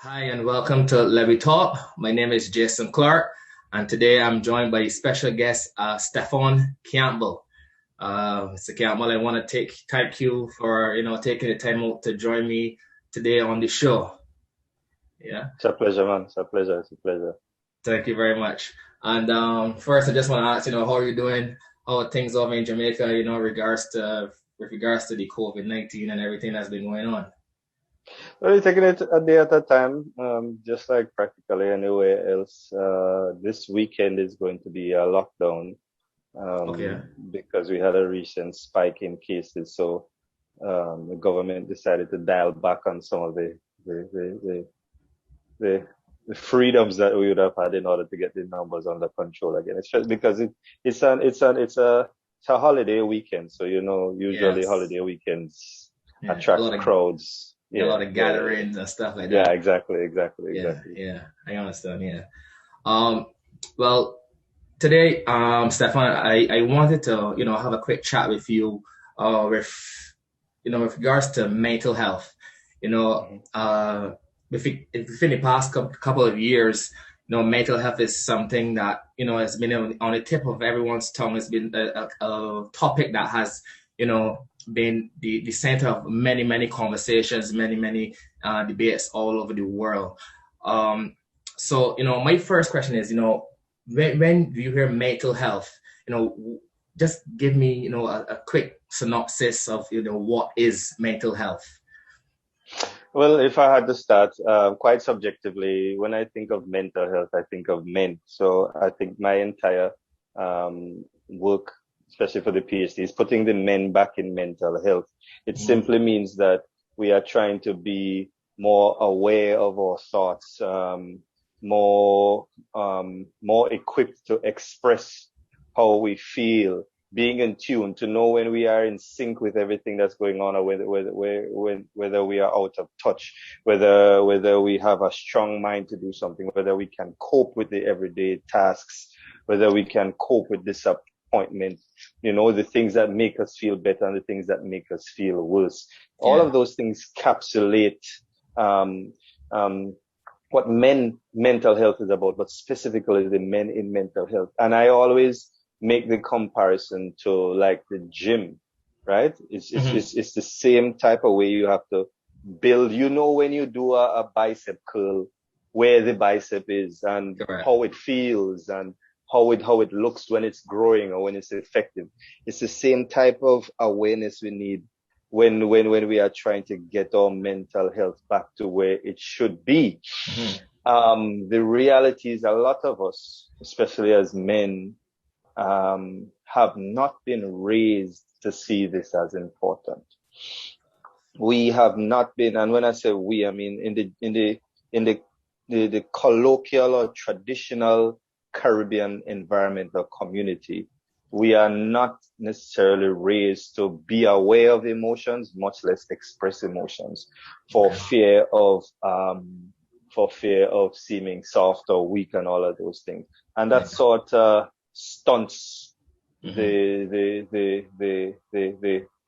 Hi and welcome to Lewwe Talk. My name is Jason Clark, and today I'm joined by special guest Steffon Campbell. Mr. Campbell, I want to thank you for taking the time out to join me today on the show. Yeah, It's a pleasure, man. It's a pleasure. It's a pleasure. thank you very much. And first, I just want to ask, how are you doing? How are things over in Jamaica? With regards to the COVID-19 and everything that's been going on. Well, you're taking it a day at a time, just like practically anywhere else. This weekend is going to be a lockdown, Okay. because we had a recent spike in cases. So the government decided to dial back on some of the, the, the, the, the freedoms that we would have had in order to get the numbers under control again. It's just because it's a holiday weekend. So, usually Yes. holiday weekends Yeah. A attract lot of crowds. a Yeah, lot of yeah, yeah. gatherings and stuff like Yeah, that. exactly, exactly, Yeah, exactly. yeah, I understand. Yeah. Um, well, today, Stefan, I wanted to, have a quick chat with you, with regards to mental health. You know, Hmm. uh, within the past couple of years, mental health is something that, has been on the tip of everyone's tongue. It's been a topic that has, been the center of many, many conversations, many, many debates all over the world. Um, so, my first question is, when you hear mental health, just give me, a quick synopsis of, what is mental health. Well, if I had to start, quite subjectively, when I think of mental health, I think of men. So I think my entire work, especially for the PhD, is putting the men back in mental health. It Mhm. simply means that we are trying to be more aware of our thoughts, more equipped to express how we feel, being in tune to know when we are in sync with everything that's going on, or whether we are out of touch, whether we have a strong mind to do something, whether we can cope with the everyday tasks, whether we can cope with disappointment, the things that make us feel better and the things that make us feel worse. All Yeah. of those things capsulate um, um, what mental health is about, but specifically the men in mental health. And I always make the comparison to like the gym, right? It's it's Hmm. it's, it's the same type of way you have to build. When you do a bicep curl, where the bicep is and Correct. how it feels and how it looks when it's growing or when it's effective. It's the same type of awareness we need when we are trying to get our mental health back to where it should be. Hmm. The reality is a lot of us, especially as men, have not been raised to see this as important. We have not been, and when I say we, I mean in the colloquial or traditional Caribbean environment or community. We are not necessarily raised to be aware of emotions, much less express emotions, for Okay. fear of seeming soft or weak and all of those things. And Yeah. that sort of stunts Hmm.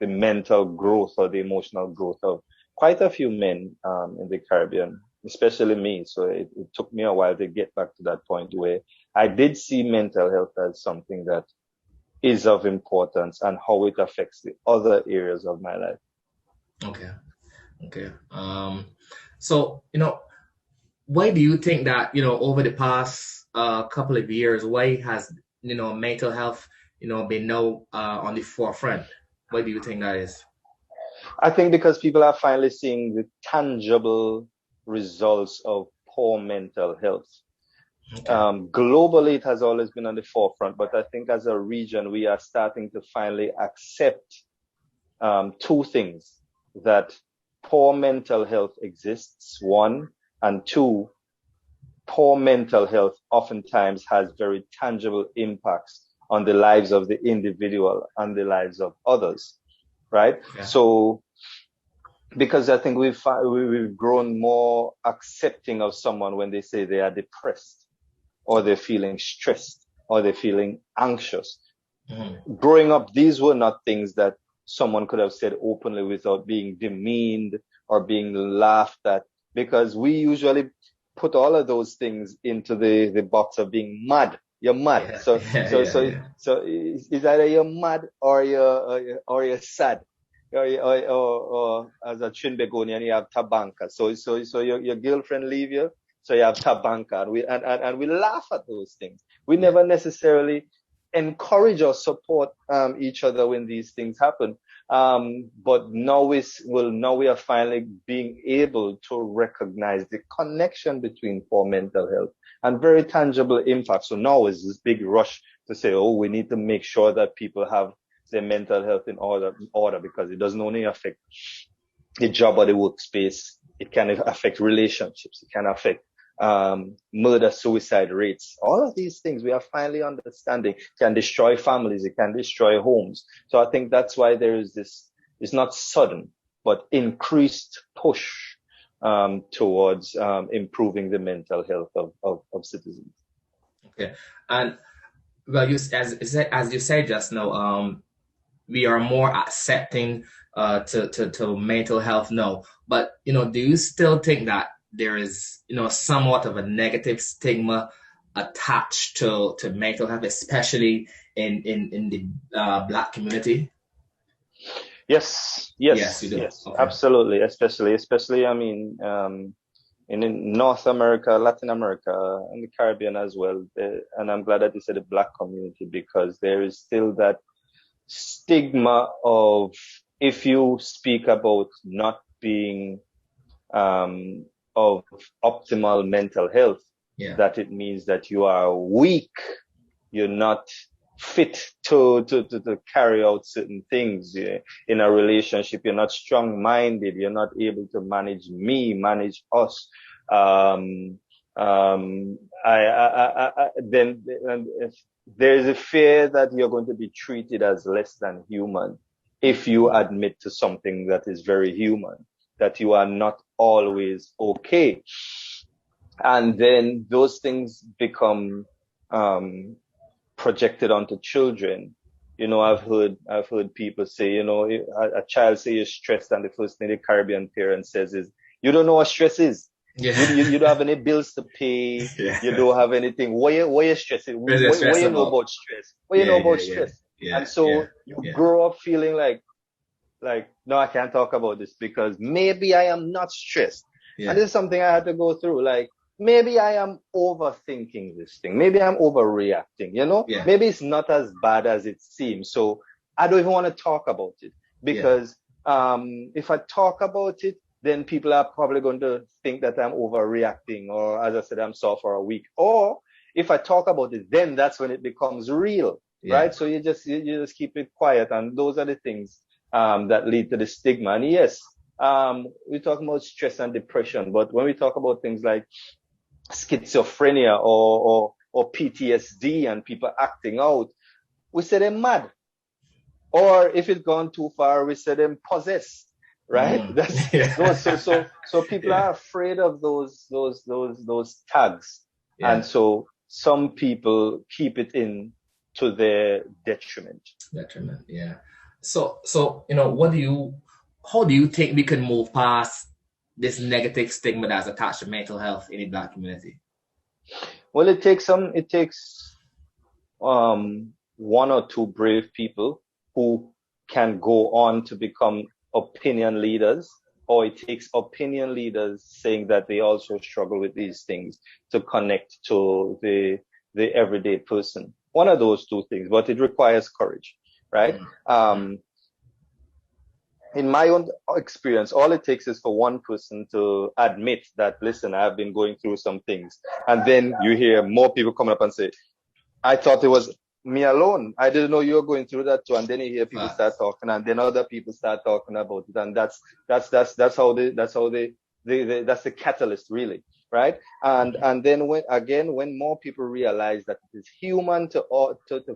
the mental growth or the emotional growth of quite a few men in the Caribbean, especially me. So it took me a while to get back to that point where I did see mental health as something that is of importance and how it affects the other areas of my life. Okay. Okay. So, why do you think that, over the past couple of years, why has, mental health, been now on the forefront? Why do you think that is? I think because people are finally seeing the tangible results of poor mental health. Okay. Globally, it has always been on the forefront, but I think as a region, we are starting to finally accept two things: that poor mental health exists, one, and two, poor mental health oftentimes has very tangible impacts on the lives of the individual and the lives of others, right? Yeah. So, because I think we've grown more accepting of someone when they say they are depressed or they're feeling stressed or they're feeling anxious. Hmm. Growing up, these were not things that someone could have said openly without being demeaned or being laughed at. because we usually put all of those things into the box of being mad. You're mad. Yeah, So yeah, so yeah, so yeah. so it's either you're mad or you're sad. Or as a Trinbagonian, you have tabanka. So your girlfriend leave you, so you have tabanka, and we laugh at those things. We Yeah. never necessarily encourage or support each other when these things happen. But now we are finally being able to recognize the connection between poor mental health and very tangible impact. So now is this big rush to say, oh, we need to make sure that people have their mental health in order, because it doesn't only affect the job or the workspace. It can affect relationships. It can affect murder, suicide rates. All of these things we are finally understanding can destroy families. It can destroy homes. So I think that's why there is this, it's not sudden, but increased push towards improving the mental health of citizens. Okay. And well, as you said just now, we are more accepting to mental health now. But do you still think that there is somewhat of a negative stigma attached to mental health, especially in the Black community? Yes, Yes, you yes, do. yes, Okay. absolutely. Especially, I mean, in North America, Latin America, and the Caribbean as well. And I'm glad that you said the Black community, because there is still that stigma of, if you speak about not being of optimal mental health, Yeah. that it means that you are weak, you're not fit to carry out certain things. In a relationship. You're not strong-minded. You're not able to manage us. Um, then there's a fear that you're going to be treated as less than human if you admit to something that is very human, that you are not always okay. And then those things become projected onto children. I've heard people say, a child say you're stressed, and the first thing the Caribbean parent says is, you don't know what stress is. Yeah. You don't have any bills to pay. You Yeah. don't have anything. Why you stressing? What is it What stress you know about? about stress? What you Yeah, know yeah, about yeah, stress? yeah, And yeah, so you yeah, grow up feeling like, no, I can't talk about this because maybe I am not stressed. And yeah, this is something I had to go through. Like, maybe I am overthinking this thing. Maybe I'm overreacting. yeah, Maybe it's not as bad as it seems. So I don't even want to talk about it, yeah, because if I talk about it, then people are probably going to think that I'm overreacting, or, as I said, I'm soft or weak. Or if I talk about it, then that's when it becomes real, yeah. right? So you just keep it quiet, and those are the things that lead to the stigma. And yes, we're talking about stress and depression, but when we talk about things like schizophrenia or PTSD and people acting out, we say they're mad. Or if it's gone too far, we say them possessed, right? Mm. That's those. So Yeah, so so people yeah, are afraid of those tags, and yeah. so some people keep it in to their detriment. Detriment. Yeah. So how do you think we can move past this negative stigma that's attached to mental health in the Black community? Well, it takes one or two brave people who can go on to become opinion leaders, or it takes opinion leaders saying that they also struggle with these things to connect to the everyday person. One of those two things, but it requires courage, right? Mm. Mm. In my own experience, all it takes is for one person to admit that, listen, I've been going through some things. And then you hear more people coming up and say, I thought it was me alone. I didn't know you were going through that too. And then you hear people start Facts. talking, and then other people start talking about it. And that's how they that's the catalyst, really, right? And then when more people realize that it is human to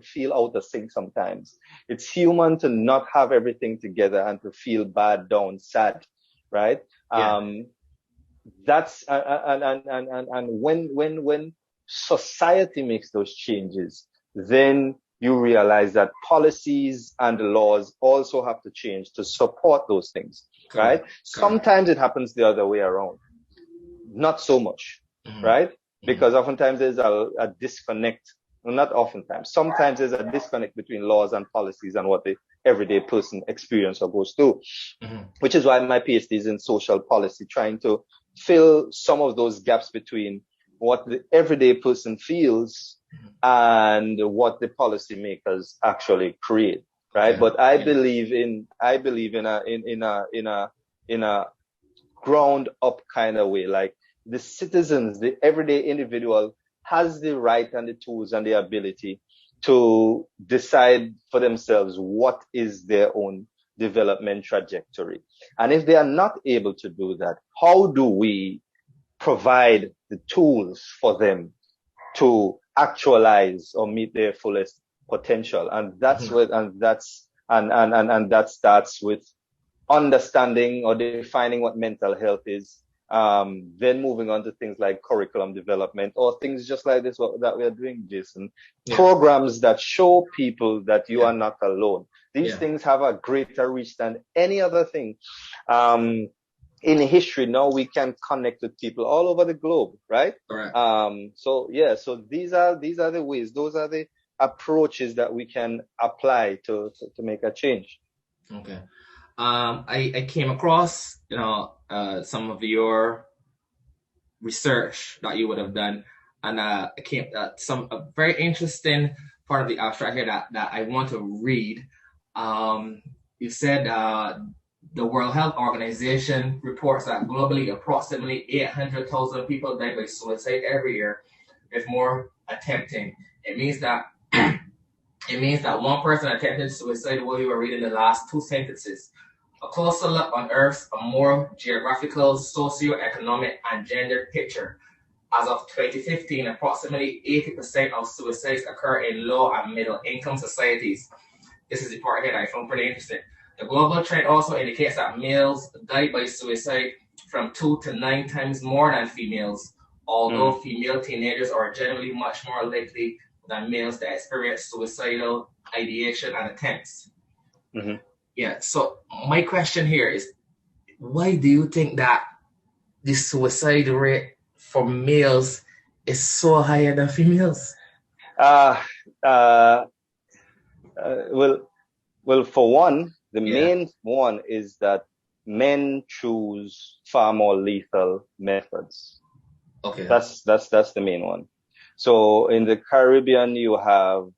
feel out of sync sometimes. It's human to not have everything together and to feel bad, down, sad, right? Yeah. Um, that's and when society makes those changes, then you realize that policies and laws also have to change to support those things, right? Correct. Correct. Sometimes it happens the other way around. not so much, right? Because oftentimes there's a disconnect. Well, not oftentimes. Sometimes there's a disconnect between laws and policies and what the everyday person experiences or goes through, which is why my PhD is in social policy, trying to fill some of those gaps between what the everyday person feels and what the policymakers actually create, right? Okay. But I believe in a ground up kind of way, like the citizens, the everyday individual has the right and the tools and the ability to decide for themselves what is their own development trajectory. And if they are not able to do that, how do we provide the tools for them to actualize or meet their fullest potential? And that's what, and that starts with understanding or defining what mental health is, then moving on to things like curriculum development or things just like this that we are doing, Jason. Yeah. Programs that show people that you are not alone. These things have a greater reach than any other thing. In history, now we can connect with people all over the globe, right? Correct. So these are the ways, those are the approaches that we can apply to make a change. Okay. I came across, some of your research that you would have done, and I came a very interesting part of the abstract here that I want to read. You said the World Health Organization reports that globally approximately 800,000 people die by suicide every year, with more attempting. It means that one person attempted suicide while you were reading the last two sentences. A closer look unearths a more geographical, socio-economic, and gendered picture. As of 2015, approximately 80% of suicides occur in low and middle income societies. This is the part here that I found pretty interesting. The global trend also indicates that males die by suicide from 2 to 9 times more than females, although female teenagers are generally much more likely than males that experience suicidal ideation and attempts. Yeah, so my question here is, why do you think that the suicide rate for males is so higher than females? Well, for one, the main one is that men choose far more lethal methods. Okay. That's the main one. So in the Caribbean, you have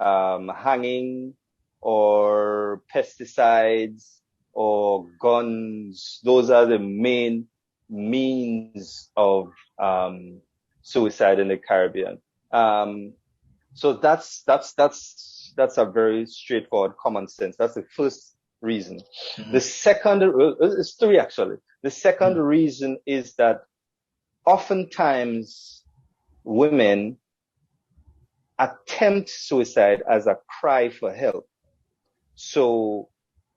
hanging or pesticides or guns. Those are the main means of suicide in the Caribbean. So that's a very straightforward common sense. That's the first reason. The second, it's three actually. The second reason is that oftentimes women attempt suicide as a cry for help. So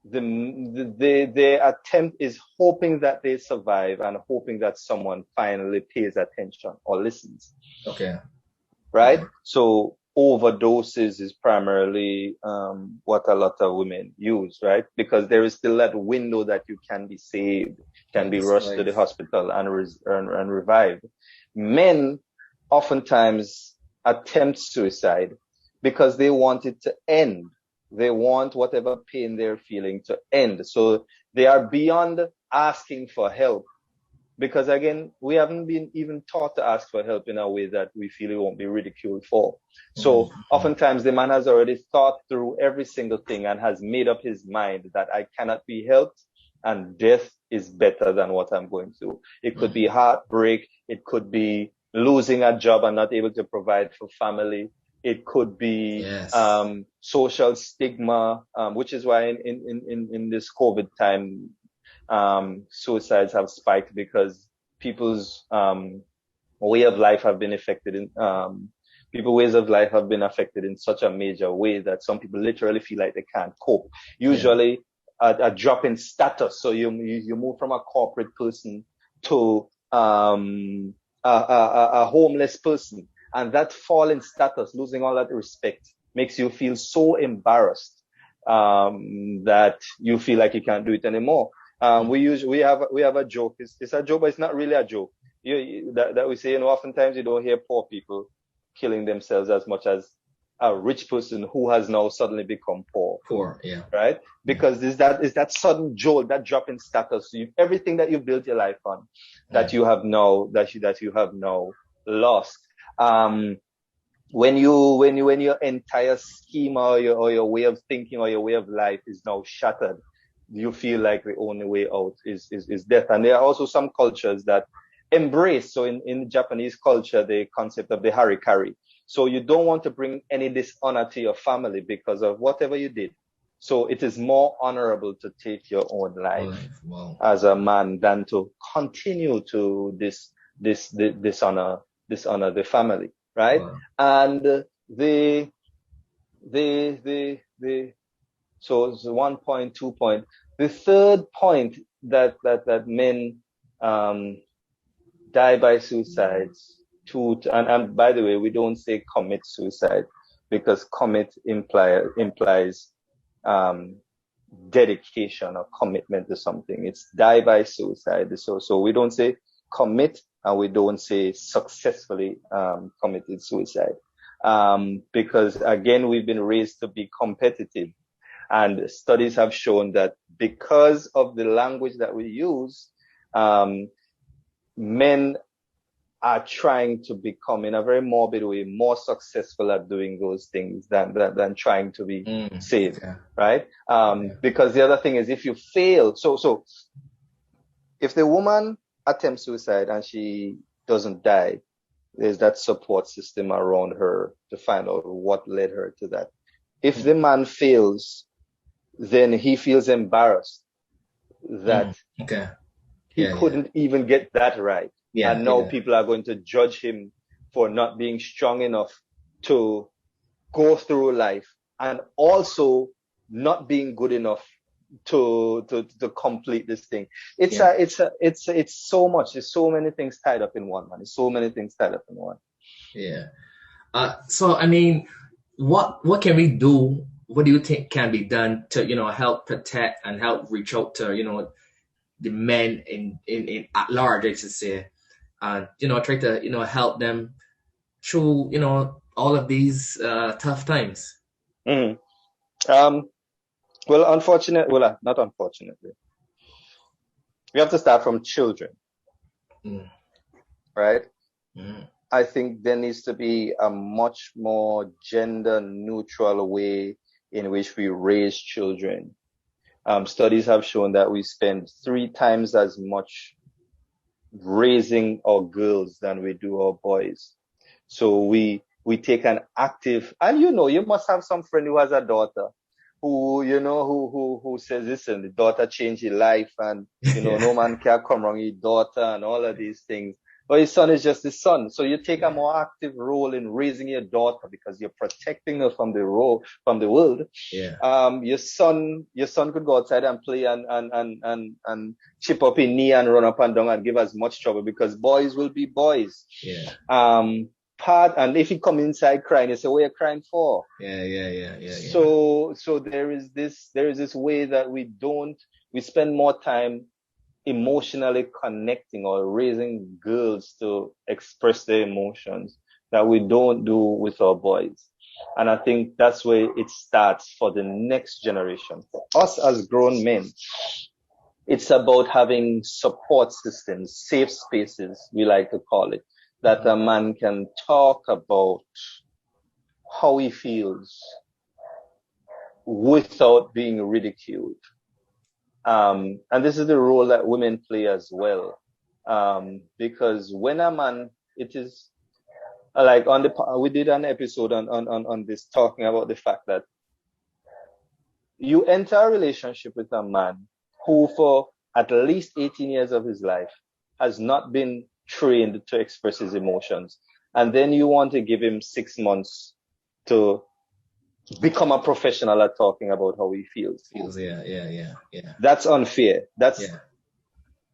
the attempt is hoping that they survive and hoping that someone finally pays attention or listens. Okay. Right? So overdoses is primarily what a lot of women use, right? Because there is still that window that you can be saved, can be rushed to the hospital and revived. Men oftentimes attempt suicide because they want it to end. They want whatever pain they're feeling to end. So they are beyond asking for help. Because again, we haven't been even taught to ask for help in a way that we feel it won't be ridiculed for. So oftentimes the man has already thought through every single thing and has made up his mind that I cannot be helped and death is better than what I'm going through. It could be heartbreak. It could be losing a job and not able to provide for family. It could be social stigma, which is why in this COVID time, suicides have spiked because people's way of life have been affected people's ways of life have been affected in such a major way that some people literally feel like they can't cope. Usually a drop in status. So you move from a corporate person to a homeless person, and that fall in status, losing all that respect, makes you feel so embarrassed that you feel like you can't do it anymore. We have a joke. It's a joke, but it's not really a joke. that we say, oftentimes you don't hear poor people killing themselves as much as a rich person who has now suddenly become poor. Poor, yeah. Right? Because is that sudden jolt, that drop in status, everything that you built your life on, that you have now lost. When your entire schema or your way of thinking or your way of life is now shattered, you feel like the only way out is death. And there are also some cultures that embrace. So in Japanese culture, the concept of the harikari. So you don't want to bring any dishonor to your family because of whatever you did. So it is more honorable to take your own life as a man than to continue to dishonor the family, right? Wow. And so it's 1 point, 2 point. The third point that men die by suicides and by the way, we don't say commit suicide because commit implies dedication or commitment to something. It's die by suicide. So we don't say commit and we don't say successfully committed suicide. Because again, we've been raised to be competitive. And studies have shown that because of the language that we use, men are trying to become, in a very morbid way, more successful at doing those things than trying to be saved, right? Because the other thing is, if you fail, so if the woman attempts suicide and she doesn't die, there's that support system around her to find out what led her to that. If the man fails, then he feels embarrassed that he couldn't even get that right. And now people are going to judge him for not being strong enough to go through life and also not being good enough to complete this thing. It's so much. There's so many things tied up in one, man. There's so many things tied up in one. Yeah. So I mean, what can we do? What do you think can be done to, help protect and help reach out to, the men in at large, I should say, and, try to, help them through, all of these tough times? Mm-hmm. Well, not unfortunately. We have to start from children, right? Mm. I think there needs to be a much more gender neutral way in which we raise children. Studies have shown that we spend 3 times as much raising our girls than we do our boys. So we take an active, and you must have some friend who has a daughter who says, listen, the daughter changed your life and, no man can come wrong your daughter and all of these things. But his son is just his son. So you take a more active role in raising your daughter because you're protecting her from the world. Yeah. Your son could go outside and play and chip up his knee and run up and down and give us much trouble because boys will be boys. Yeah. And if he come inside crying, you say, what are you crying for? Yeah. So there is this way that we spend more time emotionally connecting or raising girls to express their emotions that we don't do with our boys. And I think that's where it starts for the next generation. For us as grown men, it's about having support systems, safe spaces, we like to call it, that a man can talk about how he feels without being ridiculed. And this is the role that women play as well. Because when a man, it is like we did an episode on this talking about the fact that you enter a relationship with a man who for at least 18 years of his life has not been trained to express his emotions. And then you want to give him 6 months to become a professional at talking about how he feels. Yeah. That's unfair. That's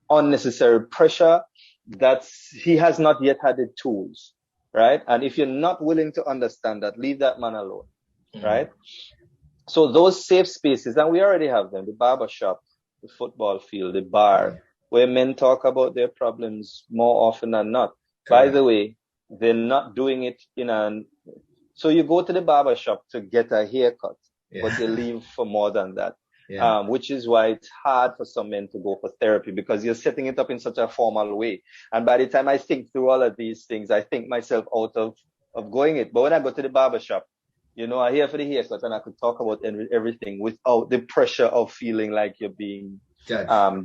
unnecessary pressure. He has not yet had the tools, right? And if you're not willing to understand that, leave that man alone, right? So those safe spaces, and we already have them, the barber shop, the football field, the bar, where men talk about their problems more often than not. Correct. By the way, they're not doing it so you go to the barber shop to get a haircut, but you leave for more than that. Which is why it's hard for some men to go for therapy, because you're setting it up in such a formal way. And by the time I think through all of these things, I think myself out of going it. But when I go to the barber shop, I'm here for the haircut, and I could talk about everything without the pressure of feeling like you're being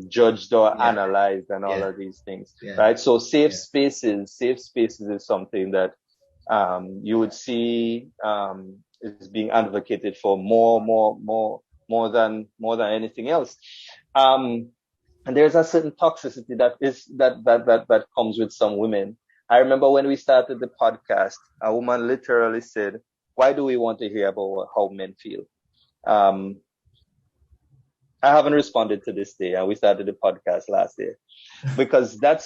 judged or analyzed and all of these things, right? So safe spaces is something that you would see is being advocated for more than anything else. And there's a certain toxicity that comes with some women. I remember when we started the podcast, a woman literally said, "Why do we want to hear about how men feel?" I haven't responded to this day, and we started the podcast last year, because that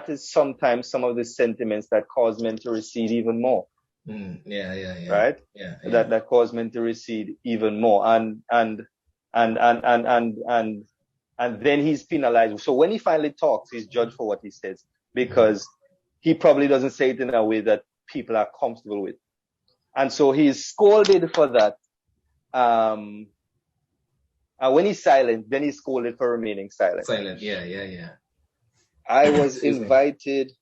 is sometimes some of the sentiments that cause men to recede even more. Right? That cause men to recede even more, and then he's penalized. So when he finally talks, he's judged for what he says, because he probably doesn't say it in a way that people are comfortable with, and so he's scolded for that. And when he's silent, then he's scolded for remaining silent. I was invited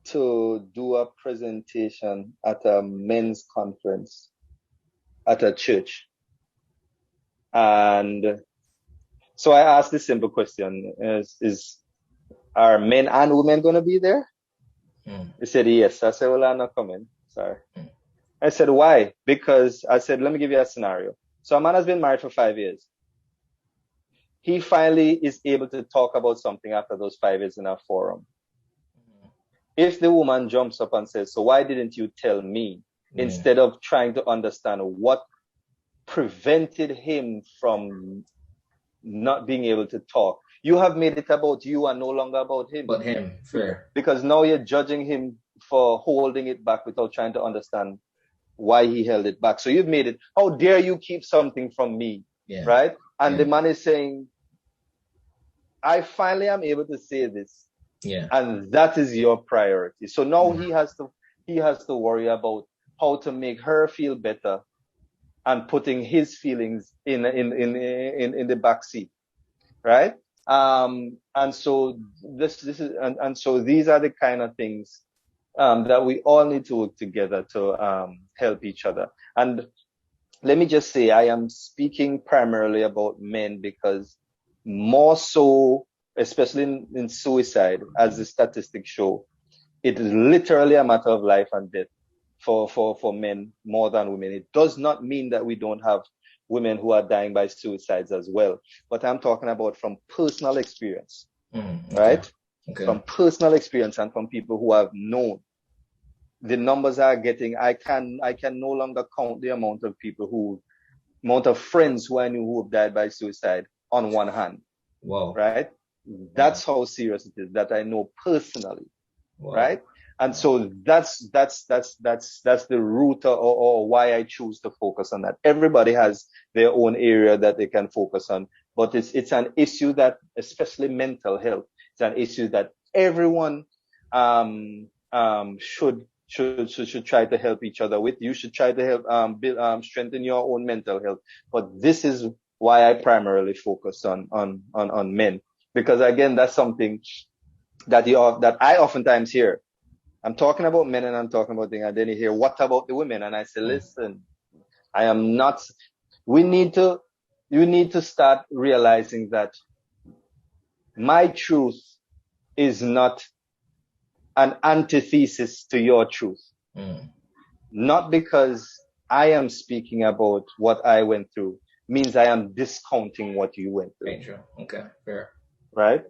to do a presentation at a men's conference at a church. And so I asked this simple question, are men and women going to be there? They said yes. I said, well, I'm not coming. Sorry. I said, why? Because I said, let me give you a scenario. So a man has been married for 5 years. He finally is able to talk about something after those 5 years in a forum. If the woman jumps up and says, so why didn't you tell me? Instead of trying to understand what prevented him from not being able to talk. You have made it about you and no longer about him. But him, fair. Because now you're judging him for holding it back without trying to understand why he held it back. So you've made it, how dare you keep something from me? Right? And the man is saying, I finally am able to say this. And that is your priority. So now he has to worry about how to make her feel better and putting his feelings in the back seat. Right? And so this is and so these are the kind of things that we all need to work together to help each other. And let me just say, I am speaking primarily about men because more so, especially in suicide, as the statistics show, it is literally a matter of life and death for men more than women. It does not mean that we don't have women who are dying by suicides as well. But I'm talking about from personal experience, right? From personal experience and from people who have known. The numbers are getting, I can no longer count the amount of friends who I knew who have died by suicide on one hand. Wow. Right? That's how serious it is, that I know personally. Wow. Right? And so that's the root or why I choose to focus on that. Everybody has their own area that they can focus on, but it's an issue that, especially mental health, it's an issue that everyone should try to help each other with. You should try to help strengthen your own mental health. But this is why I primarily focus on men, because again, that's something that I oftentimes hear. I'm talking about men and I'm talking about things, and then you hear, what about the women? And I say, listen, I am not. You need to start realizing that my truth is not an antithesis to your truth. Not because I am speaking about what I went through means I am discounting what you went through. Very true. Okay, fair. Right?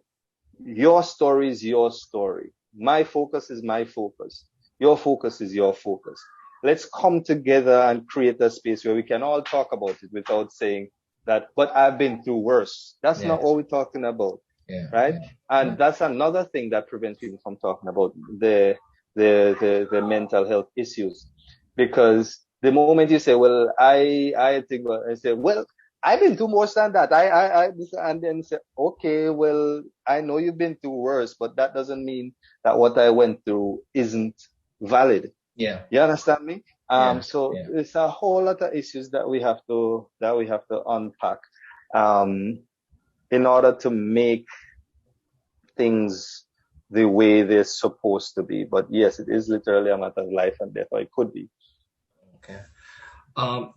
Your story is your story. My focus is my focus. Your focus is your focus. Let's come together and create a space where we can all talk about it without saying that, but I've been through worse. That's not what we're talking about. Right? And that's another thing that prevents people from talking about the mental health issues. Because the moment you say, well, I say, well, I've been through worse than that. And then say, okay, well, I know you've been through worse, but that doesn't mean that what I went through isn't valid. Yeah. You understand me? Yeah. So Yeah. it's a whole lot of issues that we have to unpack, um, in order to make things the way they're supposed to be. But yes, it is literally a matter of life and death, or it could be. Okay. Um,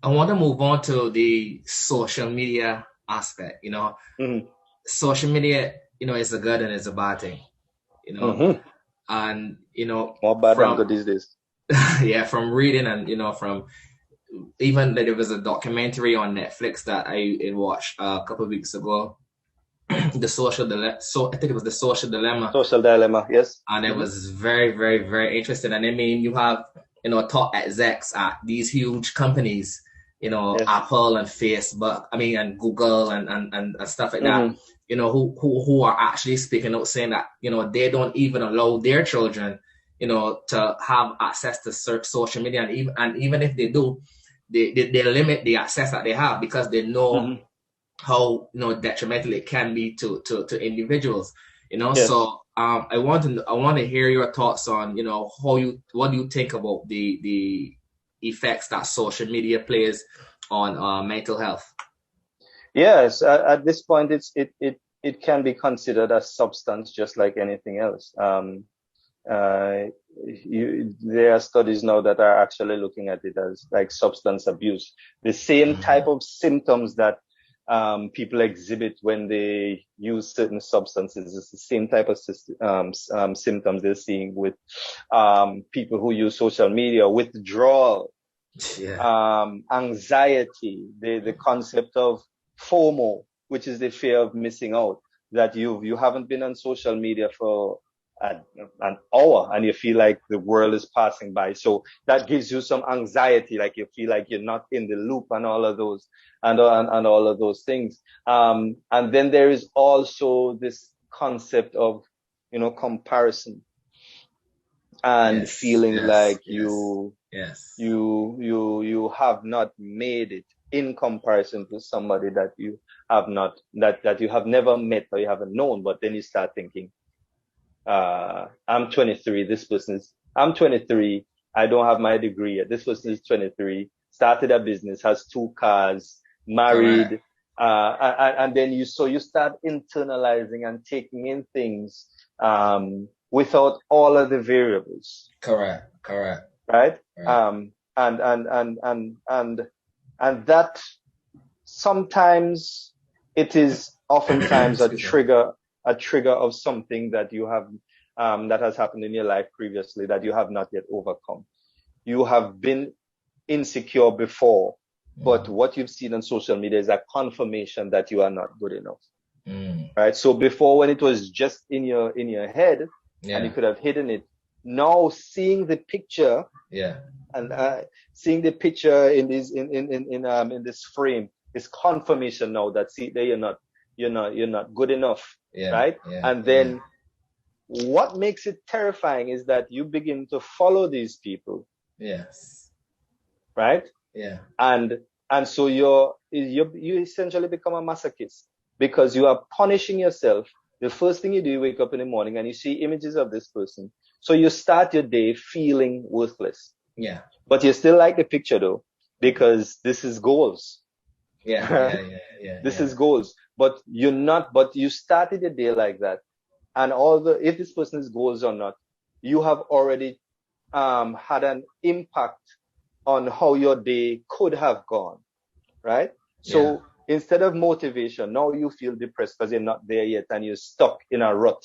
I want to move on to the social media aspect. Mm-hmm. Social media, is a good and it's a bad thing. Mm-hmm. And More bad than from good these days. yeah, from reading and from even there was a documentary on Netflix that I watched a couple of weeks ago, the social dilemma. So I think it was the social dilemma, Social dilemma, yes. and it Mm-hmm. was very, very, very interesting. And I mean, you have top execs at these huge companies, Yes. Apple and Facebook, I mean, and Google and stuff like that. Mm-hmm. Who are actually speaking out saying that they don't even allow their children to have access to social media, and even if they do, they limit the access that they have because they know Mm-hmm. how detrimental it can be to individuals. Yes. So I want to hear your thoughts on what do you think about the effects that social media plays on mental health. Yes, at this point, it can be considered a substance just like anything else. There are studies now that are actually looking at it as like substance abuse. The same type of symptoms that people exhibit when they use certain substances is the same type of symptoms they're seeing with people who use social media: withdrawal, anxiety, the concept of FOMO, which is the fear of missing out, that you haven't been on social media for an hour and you feel like the world is passing by. So that gives you some anxiety, like you feel like you're not in the loop and all of those and all of those things. And then there is also this concept of, comparison and feeling like you have not made it in comparison to somebody that you have not, that you have never met or you haven't known. But then you start thinking, I'm 23, I'm 23, I don't have my degree yet. This person is 23, started a business, has 2 cars, married, and then you start internalizing and taking in things, without all of the variables. Correct. Right? And that sometimes it is oftentimes a trigger of something that you have, that has happened in your life previously that you have not yet overcome. You have been insecure before, but what you've seen on social media is a confirmation that you are not good enough. Right? So before, when it was just in your head, and you could have hidden it, now seeing the picture, and seeing the picture in this frame is confirmation now that, see, there you're not good enough, right? And then what makes it terrifying is that you begin to follow these people, right? And so you essentially become a masochist because you are punishing yourself. The first thing you do, you wake up in the morning and you see images of this person. So you start your day feeling worthless. But you still like the picture though, because this is goals. This is goals. But you started your day like that. And if this person's goals or not, you have already had an impact on how your day could have gone. Right? So instead of motivation, now you feel depressed because you're not there yet and you're stuck in a rut.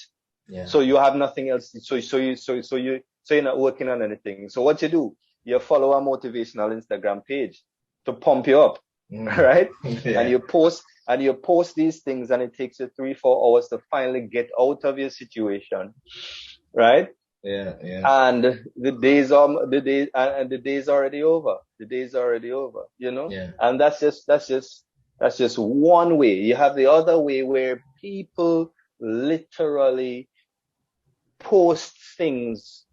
So you have nothing else. So you're not working on anything. So what you do, you follow a motivational Instagram page to pump you up, right? And you post these things, and it takes you 3-4 hours to finally get out of your situation, right? And the day's already over. The day's already over, And that's just one way. You have the other way where people literally post things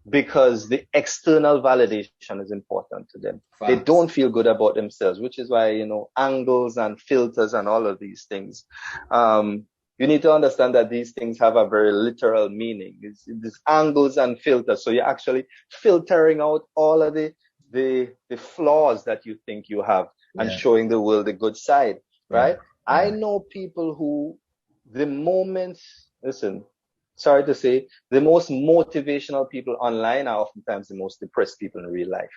because the external validation is important to them. They don't feel good about themselves, which is why, angles and filters and all of these things. You need to understand that these things have a very literal meaning. It's angles and filters. So you're actually filtering out all of the flaws that you think you have and showing the world the good side, right? I know people who, sorry to say, the most motivational people online are oftentimes the most depressed people in real life.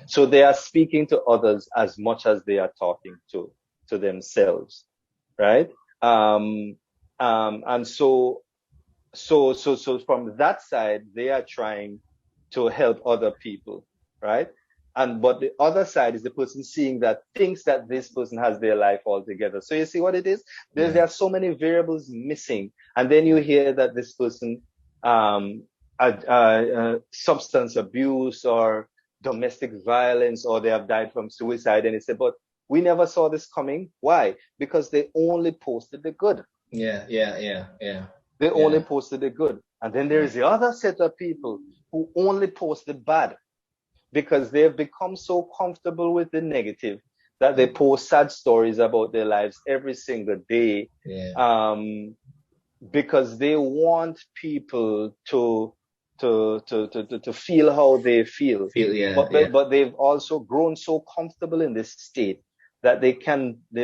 So they are speaking to others as much as they are talking to themselves, right? And so from that side, they are trying to help other people, right? But the other side is the person seeing that, thinks that this person has their life all together. So you see what it is? There are so many variables missing. And then you hear that this person, substance abuse or domestic violence, or they have died from suicide. And they say, but we never saw this coming. Why? Because they only posted the good. They only posted the good. And then there is the other set of people who only post the bad, because they've become so comfortable with the negative that they post sad stories about their lives every single day, because they want people to feel how they feel. But they've also grown so comfortable in this state that they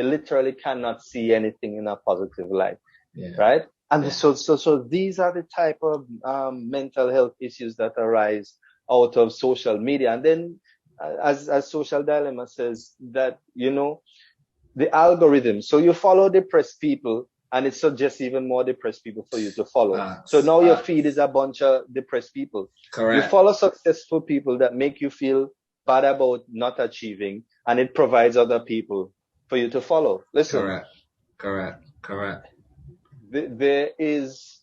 literally cannot see anything in a positive light, right? And so these are the type of mental health issues that arise out of social media. And then, as Social Dilemma says, that, the algorithm. So you follow depressed people, and it suggests even more depressed people for you to follow. So now your feed is a bunch of depressed people. Correct. You follow successful people that make you feel bad about not achieving, and it provides other people for you to follow. Listen. Correct. There is.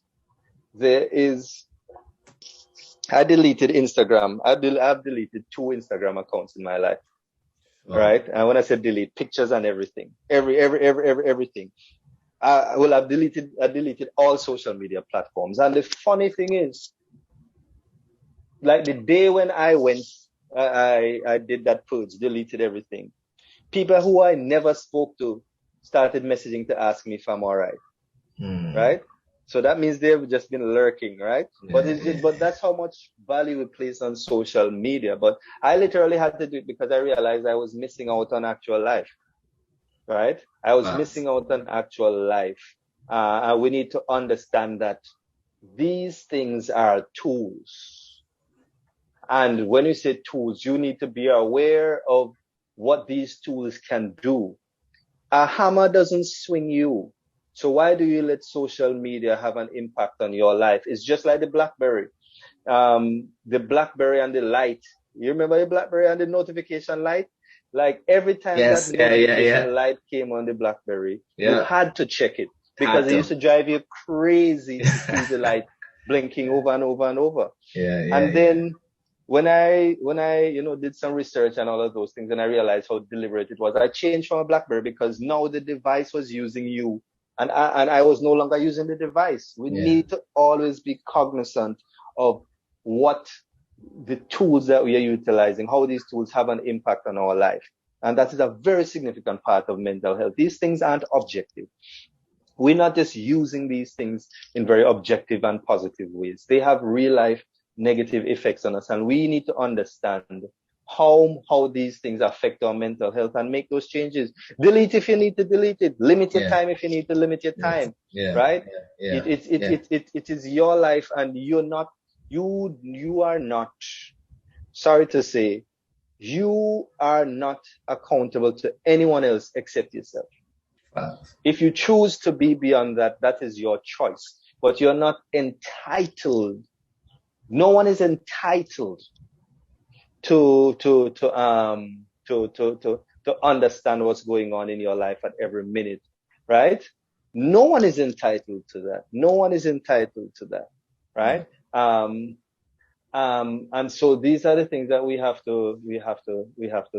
I deleted Instagram. I've deleted 2 Instagram accounts in my life, right? And when I said delete, pictures and everything, everything. I've deleted all social media platforms. And the funny thing is, like the day when I went, I did that purge, deleted everything. People who I never spoke to started messaging to ask me if I'm all right, right? So that means they've just been lurking, right? But that's how much value we place on social media. But I literally had to do it because I realized I was missing out on actual life, right? I was missing out on actual life. And we need to understand that these things are tools. And when you say tools, you need to be aware of what these tools can do. A hammer doesn't swing you. So why do you let social media have an impact on your life? It's just like the BlackBerry. The BlackBerry and the light. You remember the BlackBerry and the notification light? Like every time that notification light came on the BlackBerry, you had to check it, because it used to drive you crazy to see the light blinking over and over and over. And then when I did some research and all of those things, and I realized how deliberate it was, I changed from a BlackBerry because now the device was using you. And I was no longer using the device. We need to always be cognizant of what the tools that we are utilizing, how these tools have an impact on our life. And that is a very significant part of mental health. These things aren't objective. We're not just using these things in very objective and positive ways. They have real life negative effects on us. And we need to understand how these things affect our mental health and make those changes. Delete if you need to delete it. Limit your time if you need to limit your time. Right? It is your life, and you are not, sorry to say, you are not accountable to anyone else except yourself. If you choose to be beyond that, that is your choice. But you're not entitled. No one is entitled to understand what's going on in your life at every minute, right? No one is entitled to that. No one is entitled to that, right? And so these are the things that we have to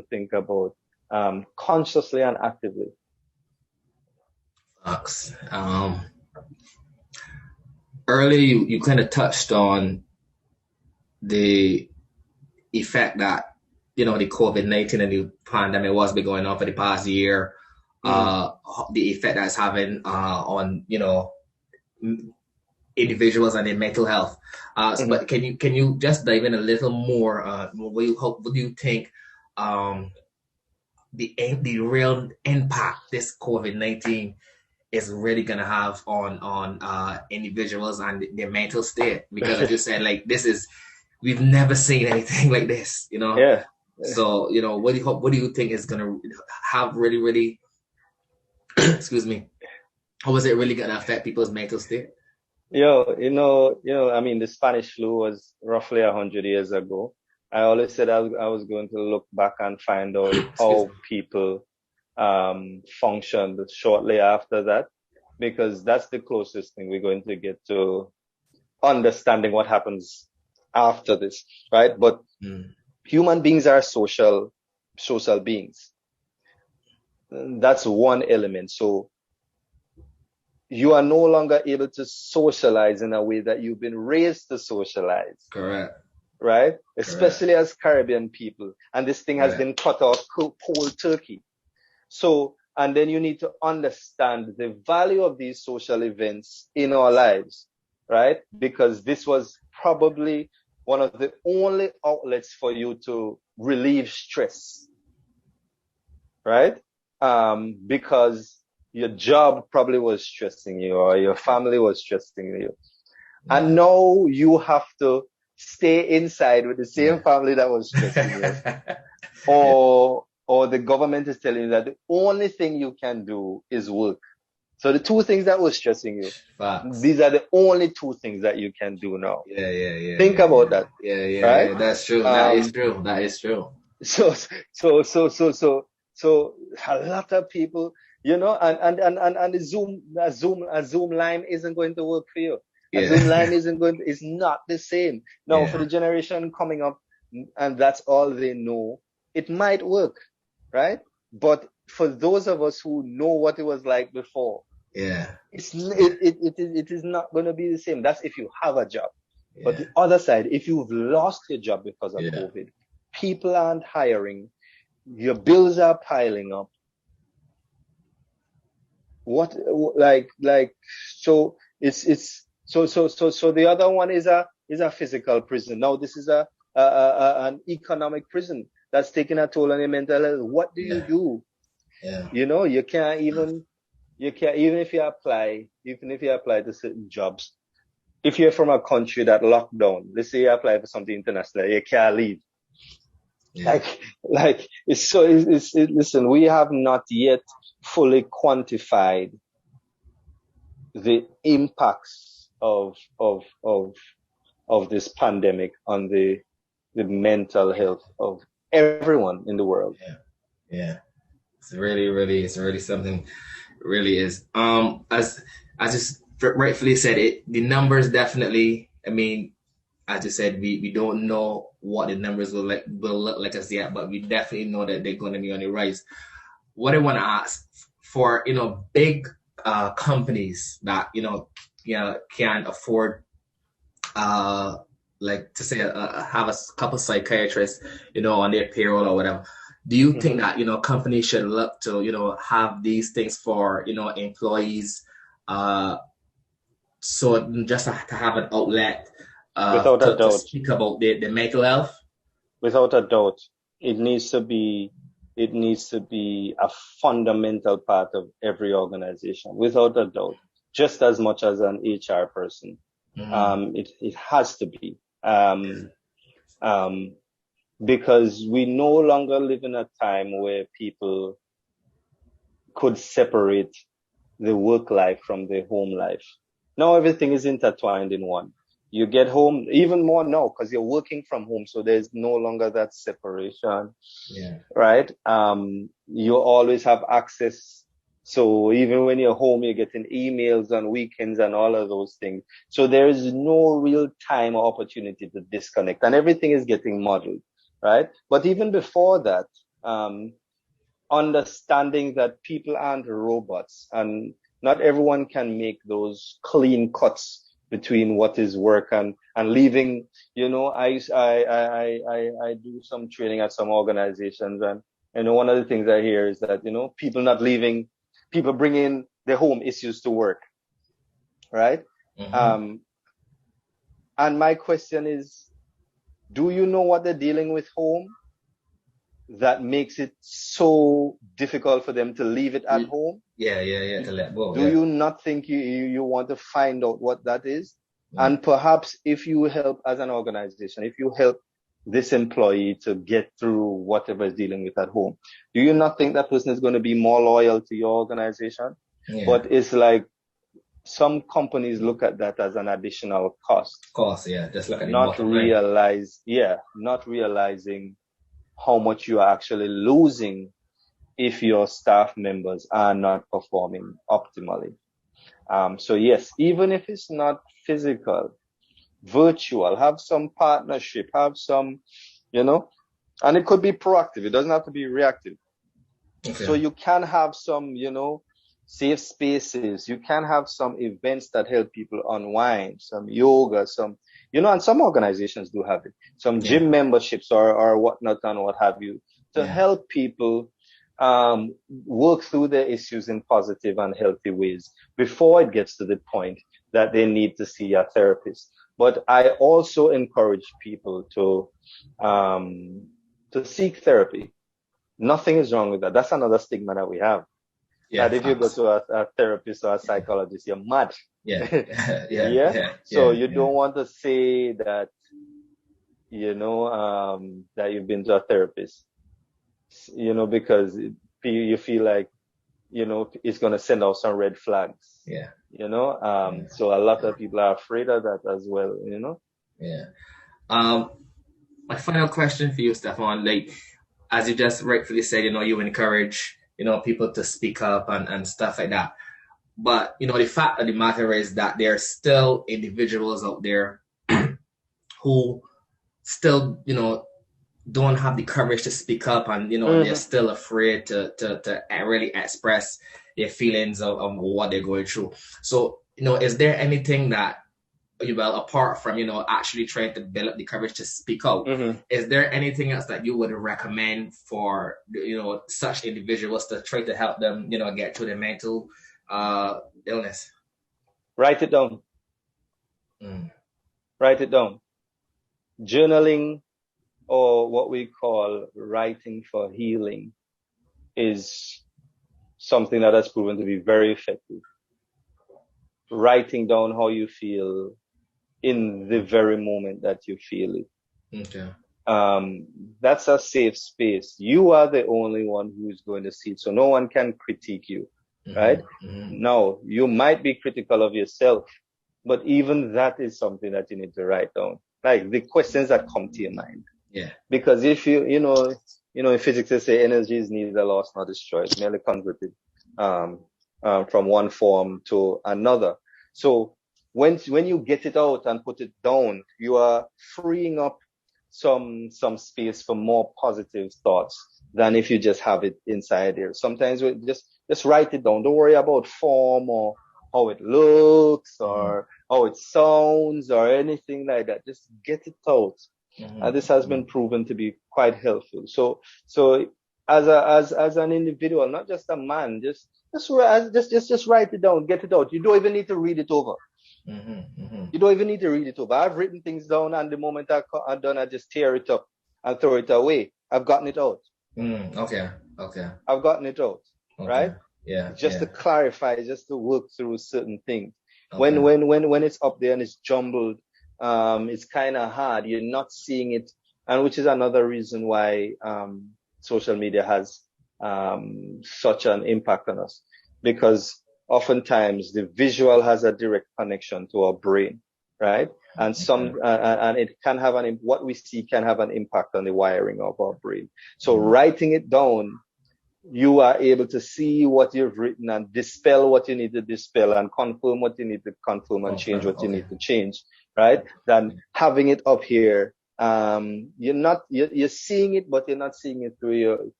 think about consciously and actively. Earlier you kind of touched on the effect that, the COVID-19 and the pandemic was been going on for the past year, the effect that's having on, individuals and their mental health. But can you just dive in a little more? What do you think the real impact this COVID-19 is really gonna have on individuals and their mental state? Because as you said, like we've never seen anything like this, Yeah. So what do you think is gonna have really, really excuse me, how is it really gonna affect people's mental state? I mean, the Spanish flu was roughly 100 years ago. I always said I was going to look back and find out how people functioned shortly after that, because that's the closest thing we're going to get to understanding what happens after this, right? But human beings are social beings. That's one element. So you are no longer able to socialize in a way that you've been raised to socialize. Correct. Right? Especially as Caribbean people. And this thing has been cut off cold turkey. So, and then you need to understand the value of these social events in our lives, right? Because this was probably one of the only outlets for you to relieve stress, right? Because your job probably was stressing you, or your family was stressing you. Yeah. And now you have to stay inside with the same family that was stressing you. Or the government is telling you that the only thing you can do is work. So the two things that was stressing you, these are the only two things that you can do now. Yeah. Think about that. Yeah, right? Yeah, that's true. That is true. So a lot of people, and a Zoom line isn't going to work for you. A Zoom line is not the same. Now for the generation coming up, and that's all they know, it might work, right? But for those of us who know what it was like before, it is not going to be the same. That's if you have a job. But the other side, if you've lost your job because of COVID, people aren't hiring, your bills are piling up. So the other one is a physical prison. Now this is an economic prison that's taking a toll on your mental health. What do you do? You can't even if you apply to certain jobs. If you're from a country that locked down, let's say you apply for something international, you can't leave. Listen, we have not yet fully quantified the impacts of this pandemic on the mental health of everyone in the world. It's really something. It really is. As I just rightfully said, the numbers definitely. I mean, as you said, we don't know what the numbers will look like as yet, but we definitely know that they're going to be on the rise. What I want to ask for, big companies that can afford, like to say, have a couple psychiatrists, on their payroll or whatever. Do you think that companies should look to have these things for employees, so just to have an outlet? Without a doubt, to speak about the mental health. Without a doubt, it needs to be a fundamental part of every organization. Without a doubt, just as much as an HR person, it has to be, because we no longer live in a time where people could separate the work life from the home life. Now everything is intertwined in one. You get home even more now because you're working from home, so there's no longer that separation. Right? You always have access. So even when you're home, you're getting emails on weekends and all of those things. So there is no real time or opportunity to disconnect, and everything is getting muddled, right? But even before that, understanding that people aren't robots and not everyone can make those clean cuts between what is work and leaving. I do some training at some organizations, and one of the things I hear is that people not leaving, people bringing their home issues to work, right? Mm-hmm. And my question is, do you know what they're dealing with home that makes it so difficult for them to leave it at home? Yeah. To let go. Do Yeah. you not think you want to find out what that is? Yeah. And perhaps if you help as an organization, if you help this employee to get through whatever is dealing with at home, do you not think that person is going to be more loyal to your organization? Yeah. But it's like some companies look at that as an additional cost. Of course, yeah. Just look at the Not bottom line. not realizing how much you are actually losing if your staff members are not performing optimally. So yes, even if it's not physical, virtual, have some partnership, have some, and it could be proactive. It doesn't have to be reactive. Okay. So you can have some, safe spaces. You can have some events that help people unwind, some yoga, and some organizations do have it, some gym memberships or whatnot and what have you, to help people work through their issues in positive and healthy ways before it gets to the point that they need to see a therapist. But I also encourage people to seek therapy. Nothing is wrong with that. That's another stigma that we have. Yeah, that if you go to a therapist or a psychologist, you're mad. Yeah. So you don't want to say that, that you've been to a therapist, because you feel like, it's going to send out some red flags. Yeah. So a lot of people are afraid of that as well, Yeah. My final question for you, Steffon, like, as you just rightfully said, you encourage, people to speak up and stuff like that. But, the fact of the matter is that there are still individuals out there who still, don't have the courage to speak up, and, they're still afraid to really express their feelings of what they're going through. So, is there anything that, apart from, actually trying to build up the courage to speak out, is there anything else that you would recommend for, such individuals to try to help them, get through their mental illness? Write it down. Write it down. Journaling, or what we call writing for healing, is something that has proven to be very effective. Writing down how you feel in the very moment that you feel it. Okay. That's a safe space. You are the only one who is going to see it, so no one can critique you, right? Now, you might be critical of yourself, but even that is something that you need to write down, like the questions that come to your mind. Yeah. Because if in physics they say energy is neither lost nor destroyed, merely converted from one form to another. So when you get it out and put it down, you are freeing up some space for more positive thoughts than if you just have it inside there. Sometimes we just write it down. Don't worry about form or how it looks or how it sounds or anything like that. Just get it out. And this has been proven to be quite helpful. So as an individual, not just a man, just write it down, get it out. You don't even need to read it over. You don't even need to read it over. I've written things down, and the moment I'm done, I just tear it up and throw it away. I've gotten it out. Okay. I've gotten it out, right? Yeah. Just to clarify, just to work through certain things. Okay. When it's up there and it's jumbled, it's kind of hard. You're not seeing it, and which is another reason why social media has such an impact on us, because oftentimes the visual has a direct connection to our brain, right? And and it can have what we see can have an impact on the wiring of our brain. So writing it down, you are able to see what you've written and dispel what you need to dispel and confirm what you need to confirm and change what you need to change, right? Than having it up here. You're seeing it, but you're not seeing it through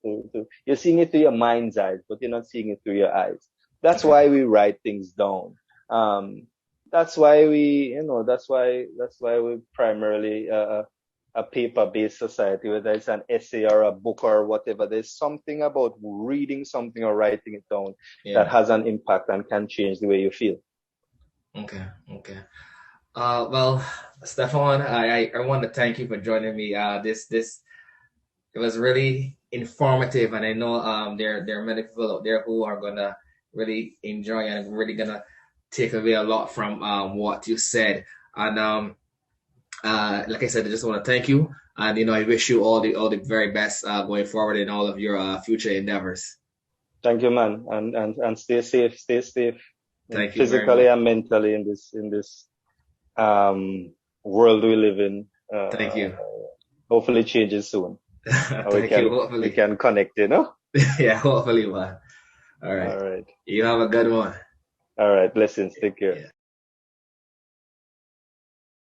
you're seeing it through your mind's eyes, but you're not seeing it through your eyes. That's why we write things down. That's why we primarily a paper-based society, whether it's an essay or a book or whatever. There's something about reading something or writing it down that Yeah. has an impact and can change the way you feel. Okay. Okay. Well, Steffon, I want to thank you for joining me. This it was really informative, and I know there are many people out there who are gonna really enjoy and really gonna take away a lot from what you said. And like I said, I just want to thank you, and I wish you all the very best going forward in all of your future endeavors. Thank you, man, and stay safe, Thank you very physically much. and mentally in this world we live in. Thank you. Hopefully, changes soon. We Thank you. can we Hopefully, can connect, you know. yeah. Hopefully, man. All right. All right, You have a good one. all right. Blessings. Take care. Yeah.